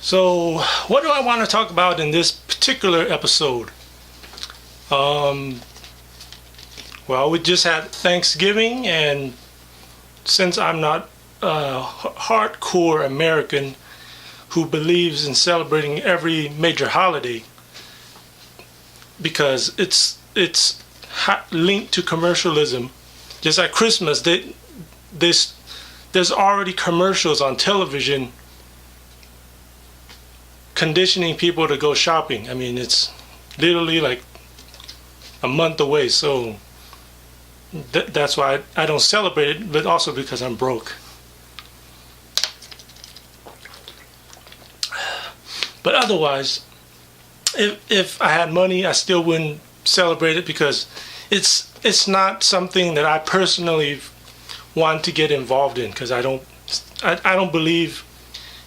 So, what do I want to talk about in this particular episode? Um, well, we just had Thanksgiving, and since I'm not a hardcore American who believes in celebrating every major holiday because it's linked to commercialism, just like Christmas, there's already commercials on television conditioning people to go shopping. I mean, it's literally like a month away, so that's why I don't celebrate it, but also because I'm broke. But otherwise, if I had money, I still wouldn't celebrate it because it's not something that I personally want to get involved in because I don't believe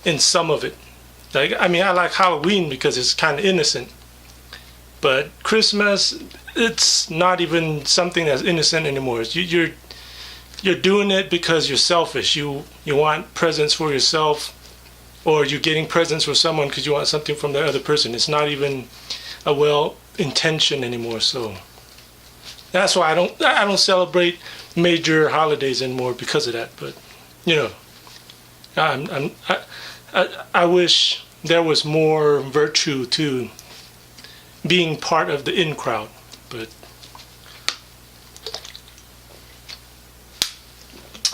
in some of it. Like, I mean, I like Halloween because it's kind of innocent, but Christmas, it's not even something that's innocent anymore. You're doing it because you're selfish. You want presents for yourself, or you're getting presents for someone because you want something from the other person. It's not even a well intention anymore. So that's why I don't celebrate major holidays anymore because of that. But you know, I wish there was more virtue to being part of the in crowd. But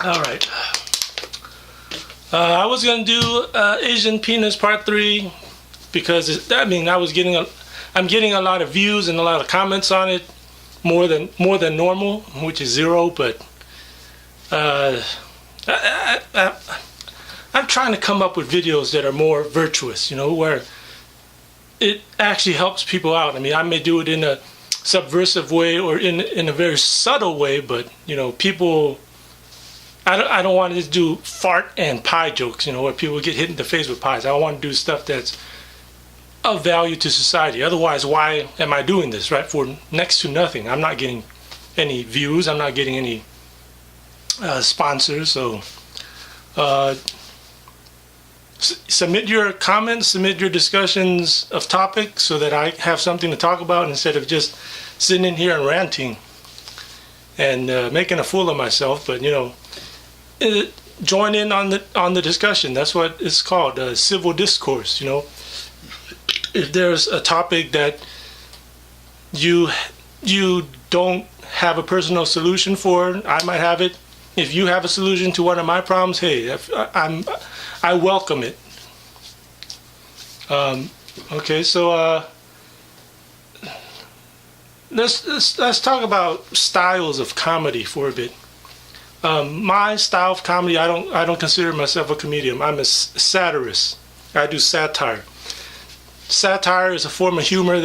all right. I was gonna do Asian Penis Part 3 because I'm getting a lot of views and a lot of comments on it, more than normal, which is 0. But I'm trying to come up with videos that are more virtuous, where it actually helps people out. I mean, I may do it in a subversive way or in a very subtle way, but people. I don't want to just do fart and pie jokes, where people get hit in the face with pies. I want to do stuff that's of value to society. Otherwise, why am I doing this, right? For next to nothing. I'm not getting any views. I'm not getting any sponsors. So submit your comments, submit your discussions of topics so that I have something to talk about instead of just sitting in here and ranting and making a fool of myself. But, join in on the discussion. That's what it's called, civil discourse. If there's a topic that you don't have a personal solution for, I might have it. If you have a solution to one of my problems, hey, I welcome it. Okay, so let's talk about styles of comedy for a bit. My style of comedy, I don't consider myself a comedian. I'm a satirist. I do satire. Satire is a form of humor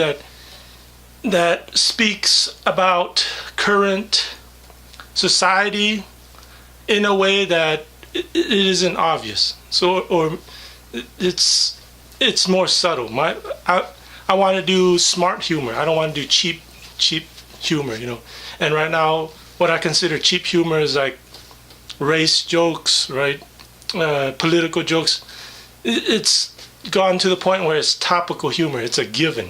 that speaks about current society in a way that it isn't obvious. So, or it's more subtle. I want to do smart humor. I don't want to do cheap humor. And right now, what I consider cheap humor is like race jokes, right? Political jokes. It's gone to the point where it's topical humor. It's a given.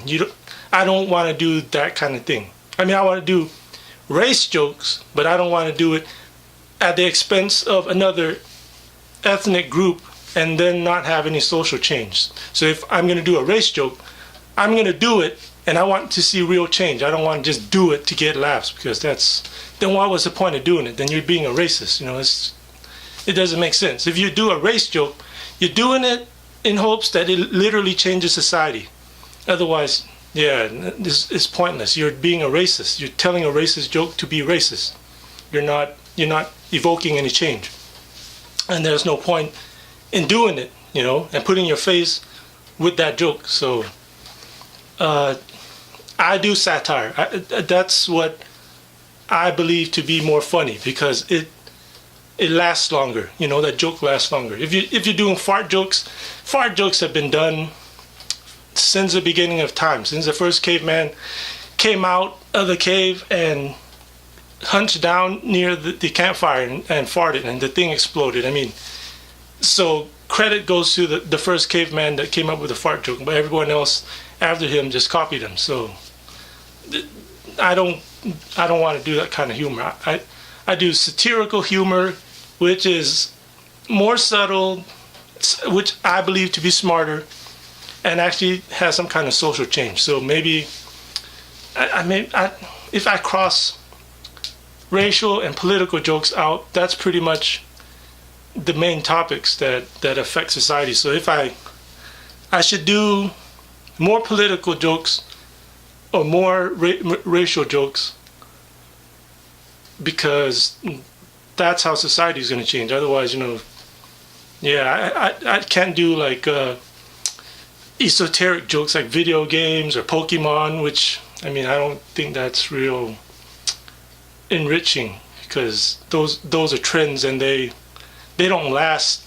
I don't want to do that kind of thing. I mean, I want to do race jokes, but I don't want to do it at the expense of another ethnic group and then not have any social change. So if I'm going to do a race joke, I'm going to do it and I want to see real change. I don't want to just do it to get laughs because then what was the point of doing it? Then you're being a racist. It doesn't make sense. If you do a race joke, you're doing it in hopes that it literally changes society. Otherwise, yeah, it's pointless. You're being a racist. You're telling a racist joke to be racist. You're not evoking any change. And there's no point in doing it, and putting your face with that joke. So I do satire. That's what I believe to be more funny because it lasts longer. That joke lasts longer. If you're doing fart jokes have been done since the beginning of time, since the first caveman came out of the cave and hunched down near the campfire and farted and the thing exploded. I mean, so credit goes to the first caveman that came up with the fart joke, but everyone else after him just copied him. So I don't want to do that kind of humor. I do satirical humor, which is more subtle, which I believe to be smarter, and actually has some kind of social change. So maybe if I cross racial and political jokes out, that's pretty much the main topics that affect society. So if I should do more political jokes or more racial jokes, because that's how society is going to change. Otherwise, I can't do like esoteric jokes like video games or Pokemon, which I don't think that's real enriching, because those are trends and they don't last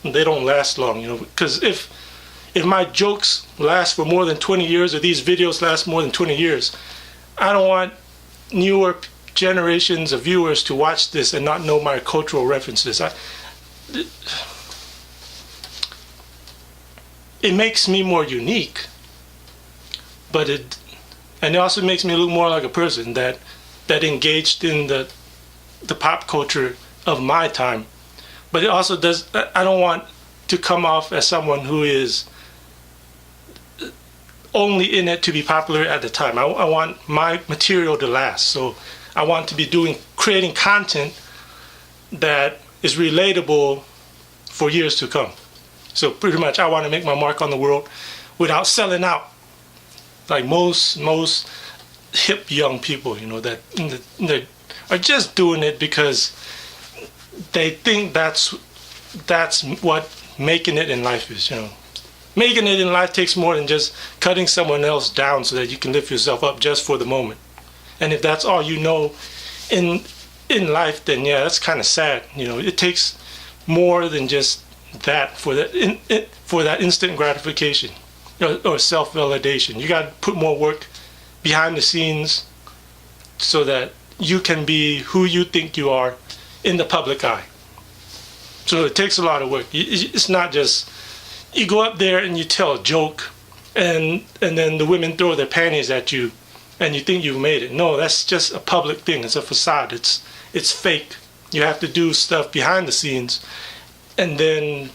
long, because if my jokes last for more than 20 years or these videos last more than 20 years, I don't want newer generations of viewers to watch this and not know my cultural references. It makes me more unique, but it also makes me look more like a person that engaged in the pop culture of my time. But it also does, I don't want to come off as someone who is only in it to be popular at the time. I want my material to last. So I want to be creating content that is relatable for years to come. So pretty much I want to make my mark on the world without selling out. Like most hip young people, that are just doing it because they think that's what making it in life is. Making it in life takes more than just cutting someone else down so that you can lift yourself up just for the moment. And if that's all you know in life, then yeah, that's kind of sad. It takes more than just that for that instant gratification or self-validation. You got to put more work behind the scenes so that you can be who you think you are in the public eye. So it takes a lot of work. It's not just you go up there and you tell a joke and then the women throw their panties at you and you think you've made it. No, that's just a public thing. It's a facade. It's fake. You have to do stuff behind the scenes and then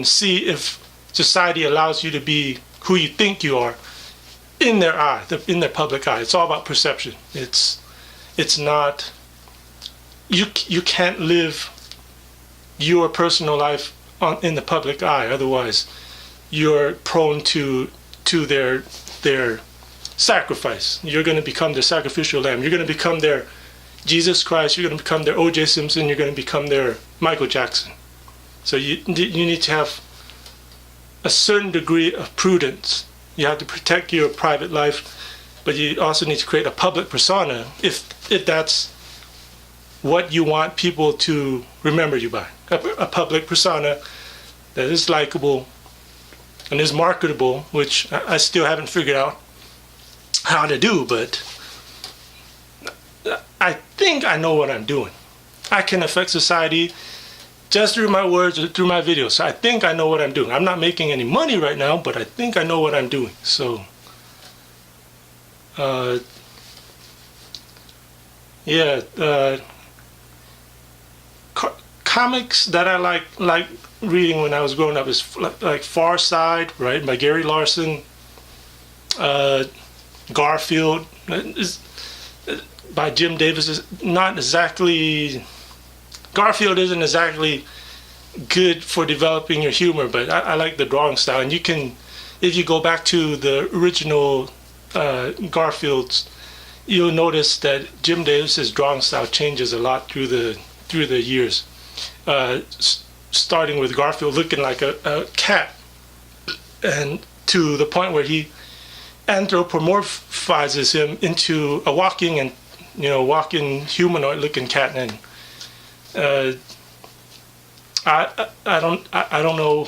see if society allows you to be who you think you are in their eye, in their public eye. It's all about perception. It's not, you can't live your personal life in the public eye. Otherwise, you're prone to their sacrifice. You're going to become their sacrificial lamb. You're going to become their Jesus Christ. You're going to become their O.J. Simpson. You're going to become their Michael Jackson. So you need to have a certain degree of prudence. You have to protect your private life, but you also need to create a public persona if that's what you want people to remember you by. A public persona that is likable and is marketable, which I still haven't figured out how to do, but I think I know what I'm doing. I can affect society just through my words or through my videos. So I think I know what I'm doing. I'm not making any money right now, but I think I know what I'm doing. So, comics that I like reading when I was growing up is like Far Side, right, by Gary Larson. Garfield by Jim Davis is not exactly. Garfield isn't exactly good for developing your humor, but I like the drawing style. And you can, if you go back to the original Garfields, you'll notice that Jim Davis's drawing style changes a lot through the years. Starting with Garfield looking like a cat, and to the point where he anthropomorphizes him into a walking humanoid-looking cat. And I don't know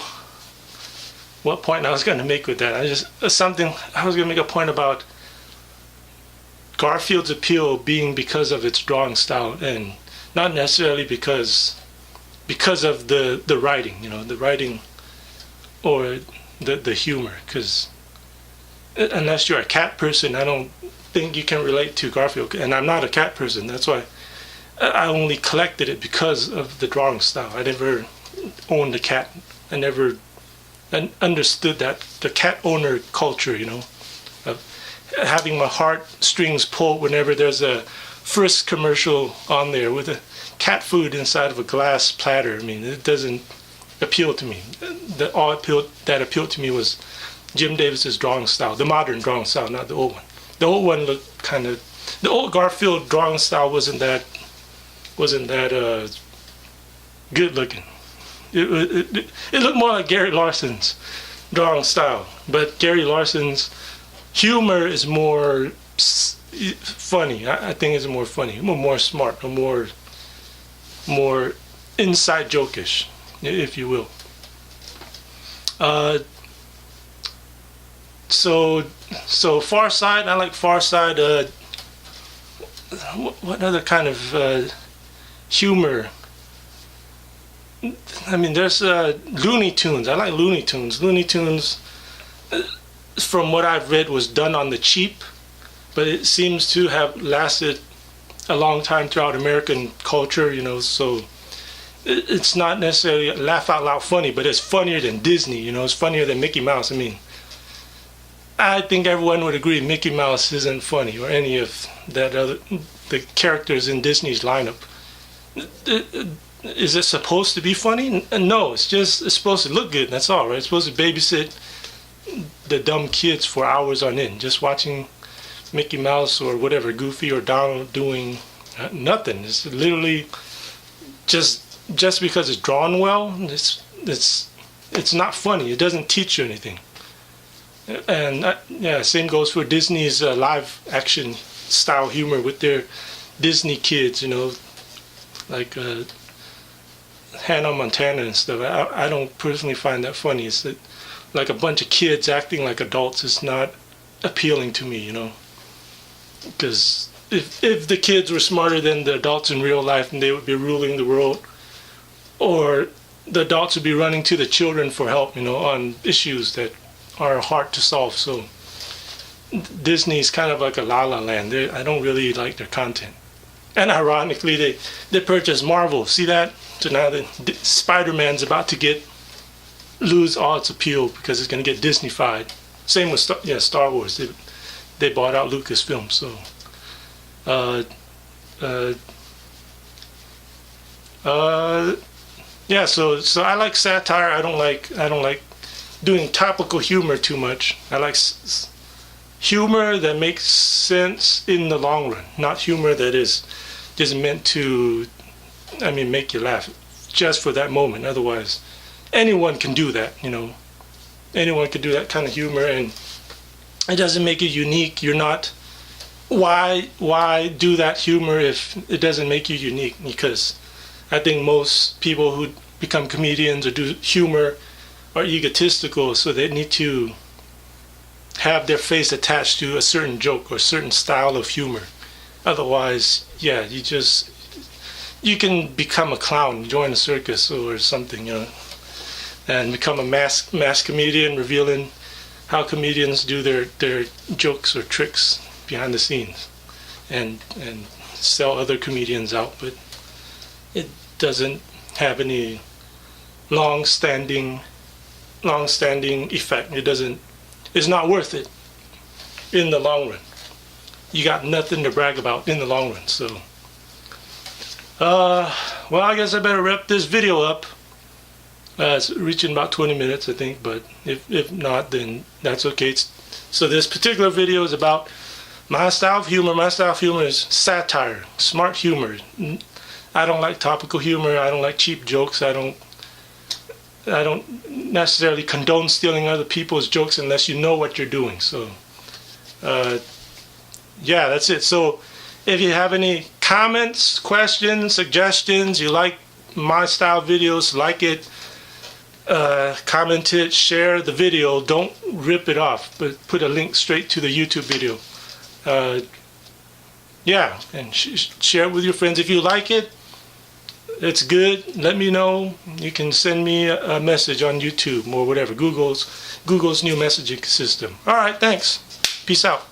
what point I was going to make with that. I was going to make a point about Garfield's appeal being because of its drawing style, and not necessarily because because of the writing, the writing or the humor. Because unless you're a cat person, I don't think you can relate to Garfield. And I'm not a cat person. That's why I only collected it because of the drawing style. I never owned a cat. I never understood that the cat owner culture, of having my heartstrings pulled whenever there's a Frisk commercial on there with a cat food inside of a glass platter. I mean, it doesn't appeal to me. All that appealed to me was Jim Davis's drawing style, the modern drawing style, not the old one. The old one looked the old Garfield drawing style wasn't that good looking. It looked more like Gary Larson's drawing style, but Gary Larson's humor is more funny. I think it's more funny, more smart, more inside jokish, if you will. So Far Side, I like Far Side. What other kind of humor? I mean, there's Looney Tunes. I like Looney Tunes. Looney Tunes, from what I've read, was done on the cheap, but it seems to have lasted a long time throughout American culture, so it's not necessarily laugh out loud funny, but it's funnier than Disney, it's funnier than Mickey Mouse. I mean, I think everyone would agree Mickey Mouse isn't funny, or any of the characters in Disney's lineup. Is it supposed to be funny? No, it's supposed to look good. That's all, right? It's supposed to babysit the dumb kids for hours on end, just watching Mickey Mouse or whatever, Goofy or Donald doing nothing. It's literally just because it's drawn well. It's not funny. It doesn't teach you anything. And same goes for Disney's live action style humor with their Disney kids, like Hannah Montana and stuff. I don't personally find that funny. It's like a bunch of kids acting like adults. It's not appealing to me, because if the kids were smarter than the adults in real life, then they would be ruling the world, or the adults would be running to the children for help, on issues that are hard to solve. So Disney's kind of like a La La Land. I don't really like their content. And ironically, they purchased Marvel. See that? So now Spider-Man's about to lose all its appeal because it's going to get Disney-fied. Same with Star Wars. They bought out Lucasfilm. So so I like satire. I don't like doing topical humor too much. I like humor that makes sense in the long run, not humor that is just meant to, make you laugh just for that moment. Otherwise, anyone can do that, Anyone can do that kind of humor, and it doesn't make it unique. You're not. Why do that humor if it doesn't make you unique? Because I think most people who become comedians or do humor are egotistical, so they need to have their face attached to a certain joke or a certain style of humor. Otherwise, you can become a clown, join a circus or something, and become a mass comedian, revealing how comedians do their jokes or tricks behind the scenes, and sell other comedians out. But it doesn't have any long-standing effect. It's not worth it in the long run. You got nothing to brag about in the long run. So, well, I guess I better wrap this video up. It's reaching about 20 minutes, I think, but if not, then that's okay. So this particular video is about my style of humor. My style of humor is satire, smart humor. I don't like topical humor. I don't like cheap jokes. I don't necessarily condone stealing other people's jokes unless you know what you're doing. So, that's it. So, if you have any comments, questions, suggestions, you like my style videos, like it, comment it, share the video. Don't rip it off, but put a link straight to the YouTube video. And share it with your friends. If you like it, it's good, let me know. You can send me a message on YouTube or whatever. Google's new messaging system. All right, thanks. Peace out.